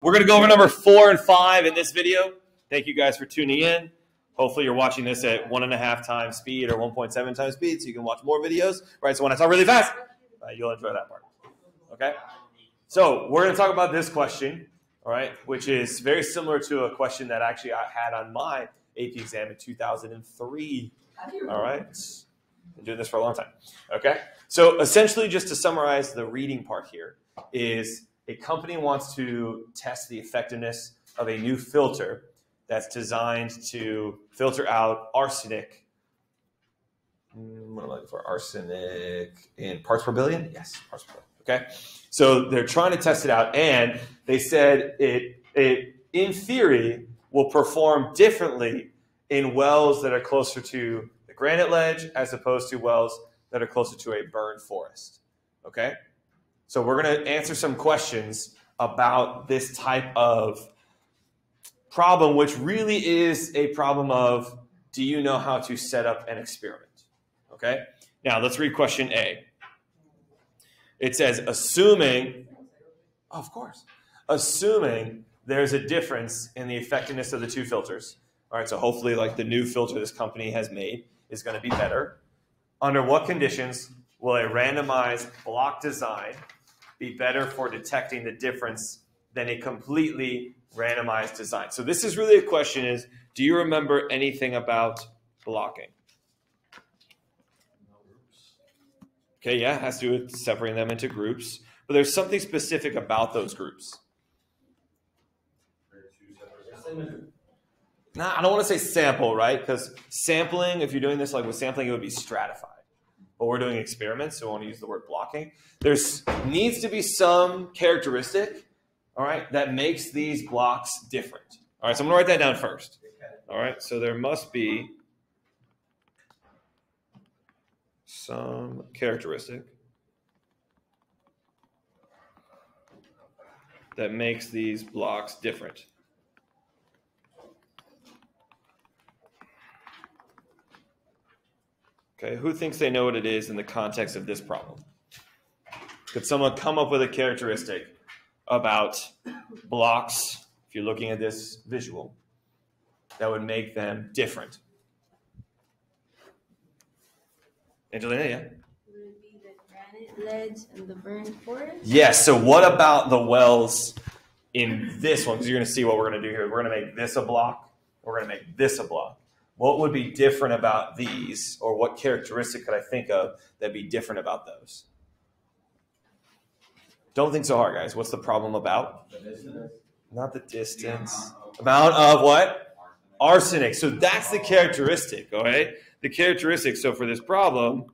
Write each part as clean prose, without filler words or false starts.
we're going to go over number 4 and 5 in this video. Thank you guys for tuning in. Hopefully you're watching this at 1.5 times speed or 1.7 times speed so you can watch more videos. Right? So when I talk really fast, you'll enjoy that part. Okay? So we're going to talk about this question, all right, which is very similar to a question that actually I had on my AP exam in 2003. All right? Been doing this for a long time. Okay? So essentially, just to summarize the reading part here, is a company wants to test the effectiveness of a new filter that's designed to filter out arsenic. What am I looking for? Arsenic in parts per billion? Yes, parts per billion. Okay? So they're trying to test it out, and they said it in theory, will perform differently in wells that are closer to the granite ledge as opposed to wells that are closer to a burned forest. Okay? So we're going to answer some questions about this type of problem, which really is a problem of, do you know how to set up an experiment? Okay? Now, let's read question A. It says, assuming there's a difference in the effectiveness of the two filters. All right, so hopefully like the new filter this company has made is going to be better. Under what conditions will a randomized block design be better for detecting the difference than a completely randomized design? So this is really a question is, do you remember anything about blocking? Okay, yeah, it has to do with separating them into groups. But there's something specific about those groups. Nah, I don't want to say sample, right? Because sampling, if you're doing this like with sampling, it would be stratified. But we're doing experiments, so I want to use the word blocking. There's needs to be some characteristic, all right, that makes these blocks different. All right, so I'm going to write that down first. All right, so there must be some characteristic that makes these blocks different. Okay, who thinks they know what it is in the context of this problem? Could someone come up with a characteristic about blocks, if you're looking at this visual, that would make them different? Angelina, yeah? Would it be the granite ledge and the burned forest? Yes, so what about the wells in this one? Because you're going to see what we're going to do here. We're going to make this a block. We're going to make this a block. What would be different about these, or what characteristic could I think of that'd be different about those? Don't think so hard, guys. What's the problem about? The distance. Not the distance. Amount of what? Arsenic. So that's the characteristic, okay? The characteristic. So for this problem,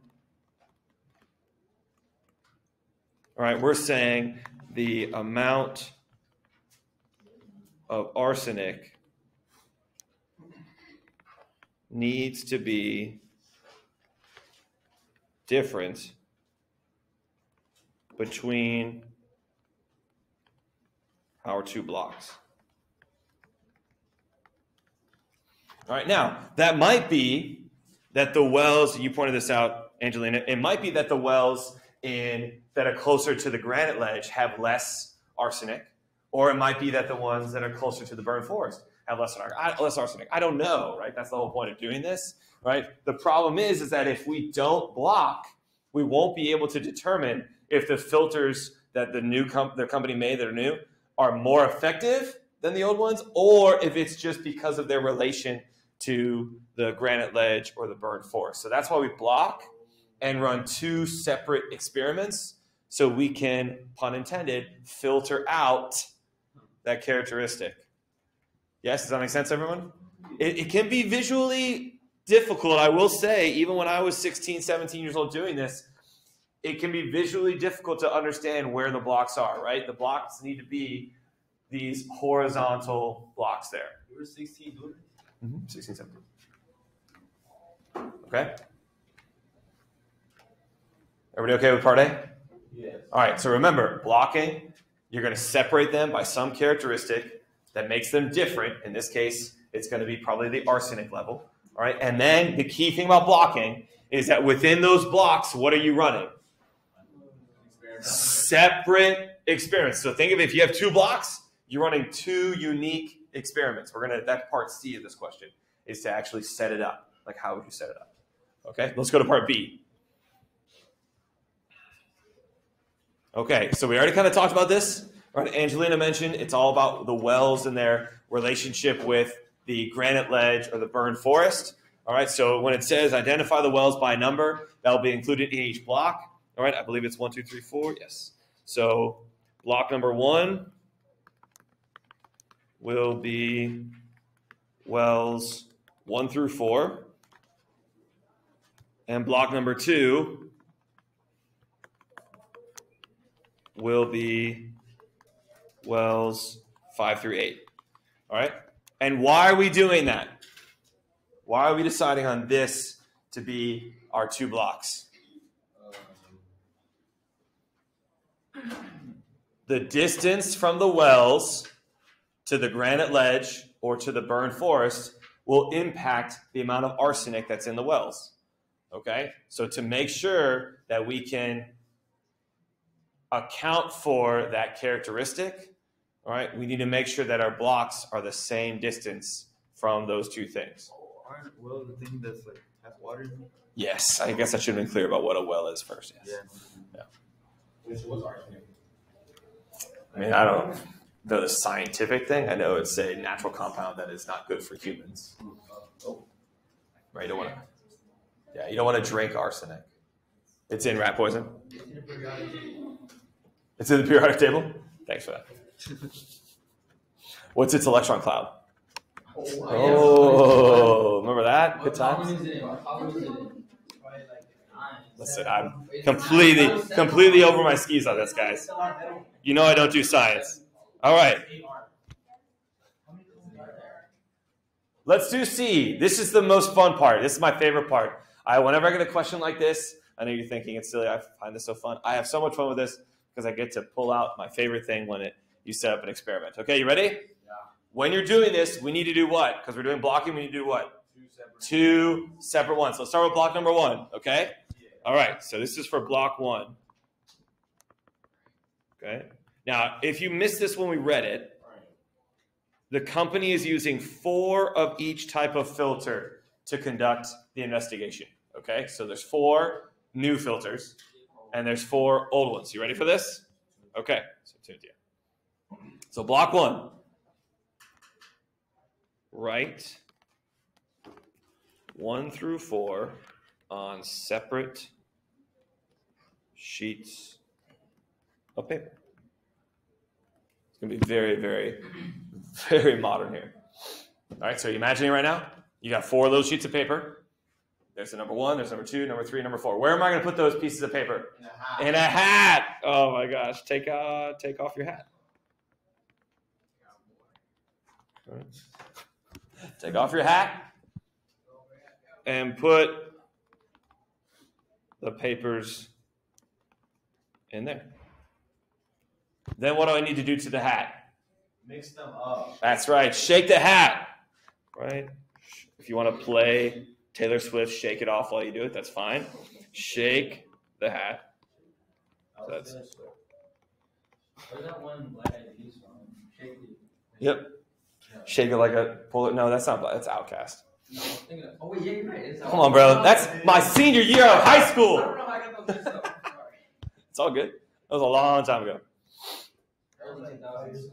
all right, we're saying the amount of arsenic needs to be different between our two blocks. All right, now, that might be that the wells, you pointed this out, Angelina, it might be that the wells that are closer to the granite ledge have less arsenic, or it might be that the ones that are closer to the burned forest have less arsenic. I don't know, right? That's the whole point of doing this, right? The problem is that if we don't block, we won't be able to determine if the filters that the company made that are new are more effective than the old ones, or if it's just because of their relation to the granite ledge or the burned forest. So that's why we block and run two separate experiments so we can, pun intended, filter out that characteristic. Yes, does that make sense, everyone? It can be visually difficult, I will say. Even when I was 16, 17 years old doing this, it can be visually difficult to understand where the blocks are, right? The blocks need to be these horizontal blocks there. You were 16 doing it? 16, 17. Okay? Everybody okay with part A? Yes. All right, so remember, blocking, you're going to separate them by some characteristic that makes them different. In this case, it's going to be probably the arsenic level. All right, and then the key thing about blocking is that within those blocks, what are you running? Separate experiments. So think of it, if you have two blocks, you're running two unique experiments. That's part C of this question, is to actually set it up. Like, how would you set it up? Okay, let's go to part B. Okay, so we already kind of talked about this. Right? Angelina mentioned it's all about the wells and their relationship with the granite ledge or the burned forest. All right, so when it says identify the wells by number, that'll be included in each block. All right, I believe it's 1, 2, 3, 4. Yes. So block number 1 will be wells 1 through 4. And block number 2 will be wells 5 through 8. All right? And why are we doing that? Why are we deciding on this to be our 2 blocks? The distance from the wells to the granite ledge or to the burned forest will impact the amount of arsenic that's in the wells. Okay? So to make sure that we can account for that characteristic, all right, we need to make sure that our blocks are the same distance from those 2 things. Aren't wells the thing that's like has water in it? Yes, I guess I should have been clear about what a well is first. Yes. Yeah. I mean, I don't know the scientific thing. I know it's a natural compound that is not good for humans. Right? You don't want to. Yeah, you don't want to drink arsenic. It's in rat poison. It's in the periodic table. Thanks for that. What's its electron cloud? Oh, remember that? Good times. Listen, I'm completely over my skis on this, guys. You know I don't do science. All right. Let's do C. This is the most fun part. This is my favorite part. Whenever I get a question like this, I know you're thinking it's silly. I find this so fun. I have so much fun with this because I get to pull out my favorite thing when you set up an experiment. Okay, you ready? Yeah. When you're doing this, we need to do what? Because we're doing blocking, we need to do what? Two separate ones. So let's start with block number 1, okay? Yeah. All right, so this is for block 1. Okay? Now, if you missed this when we read it, the company is using 4 of each type of filter to conduct the investigation. Okay, so there's 4 new filters, and there's 4 old ones. You ready for this? Okay, so tune to you. So block 1. Write 1 through 4 on separate sheets of paper. It's going to be very, very, very modern here. All right, so you imagining right now? You got 4 of those sheets of paper. There's the number 1, there's number 2, number 3, number 4. Where am I going to put those pieces of paper? In a hat. In a hat. Oh my gosh. Take off your hat. All right. Take off your hat and put the papers in there. Then what do I need to do to the hat? Mix them up. That's right. Shake the hat. Right? If you want to play Taylor Swift, Shake It Off while you do it, that's fine. Shake the hat. That's that one Black Eyed Peas song? Shake it. Yep. Shake it like a pull it. No, that's not. That's Outkast. No, I'm thinking of, oh wait, yeah, you're right. Come on, bro. That's my senior year of high school. I don't know how I got those mixed up. Sorry. It's all good. That was a long time ago. Early 2000s.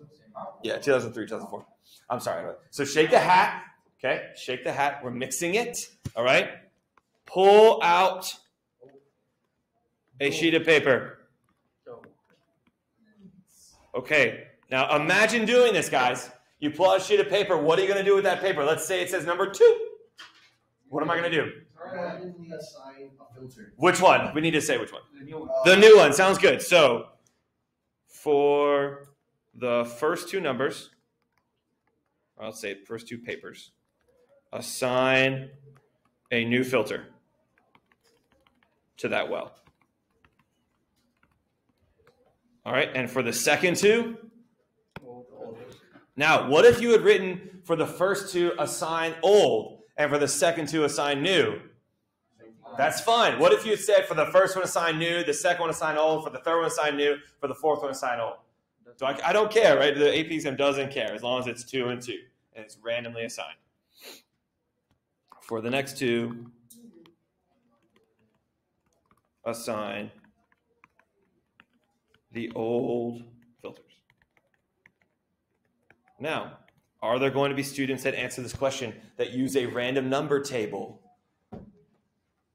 Yeah, 2003, 2004. I'm sorry. So shake the hat. Okay, shake the hat. We're mixing it. All right. Pull out a sheet of paper. Okay. Now imagine doing this, guys. You pull out a sheet of paper. What are you going to do with that paper? Let's say it says number 2. What am I going to do? Randomly assign a filter. Which one? We need to say which one. The new one. The new one. Sounds good. So for the first 2 numbers, or let's say first 2 papers, assign a new filter to that well. All right. And for the second 2, now, what if you had written for the first 2 assign old and for the second 2 assign new? That's fine. What if you had said for the first one assign new, the second one assign old, for the third one assign new, for the fourth one assign old? So I don't care, right? The AP exam doesn't care as long as it's 2 and 2 and it's randomly assigned. For the next two, assign the old filters. Now, are there going to be students that answer this question that use a random number table?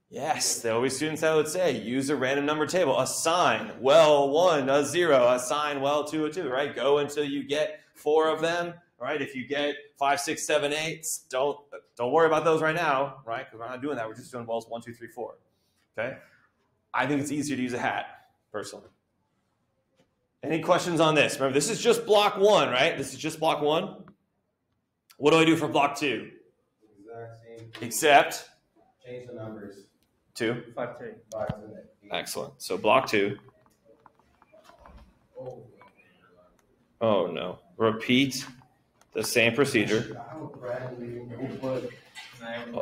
Yes, there will be students that would say, use a random number table. Assign well 1 a 0, assign well 2 a 2, right? Go until you get 4 of them, right? If you get 5, 6, 7, 8, don't worry about those right now, right? Because we're not doing that. We're just doing wells 1, 2, 3, 4. Okay? I think it's easier to use a hat, personally. Any questions on this? Remember, this is just block 1, right? This is just block 1. What do I do for block 2? Exact same. Except Change the numbers. 2. 5 to 8. Excellent. So block 2. Oh no. Repeat the same procedure.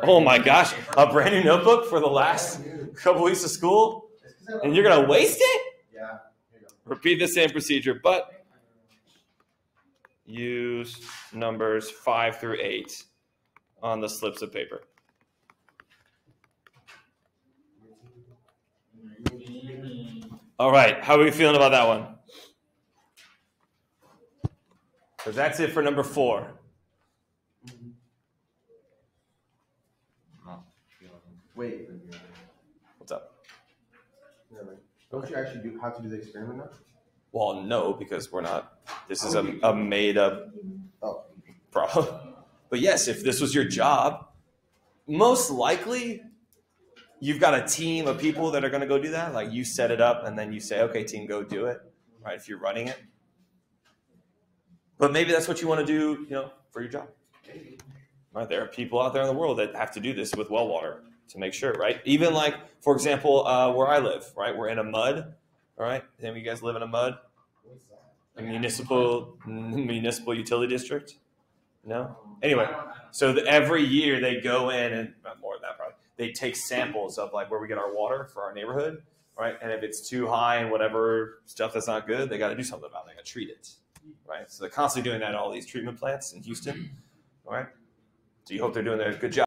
Oh my gosh. A brand new notebook for the last couple weeks of school? And you're going to waste it? Yeah. Repeat the same procedure, but use numbers 5 through 8 on the slips of paper. All right, how are we feeling about that one? So that's it for number 4. Wait. What's up? Don't you actually have to do the experiment now? Well, no, because we're not. This is a made-up problem. But yes, if this was your job, most likely you've got a team of people that are going to go do that. Like you set it up and then you say, okay, team, go do it. Right? If you're running it. But maybe that's what you want to do, for your job. Right? There are people out there in the world that have to do this with well water to make sure, right? Even like, for example, where I live, right? We're in a mud. All right. Any of you guys live in a mud? A municipal utility district? No? Anyway, so every year they go in and more than that probably. They take samples of like where we get our water for our neighborhood, right? And if it's too high and whatever stuff that's not good, they got to do something about it. They got to treat it, right? So they're constantly doing that at all these treatment plants in Houston, all right? So you hope they're doing a good job.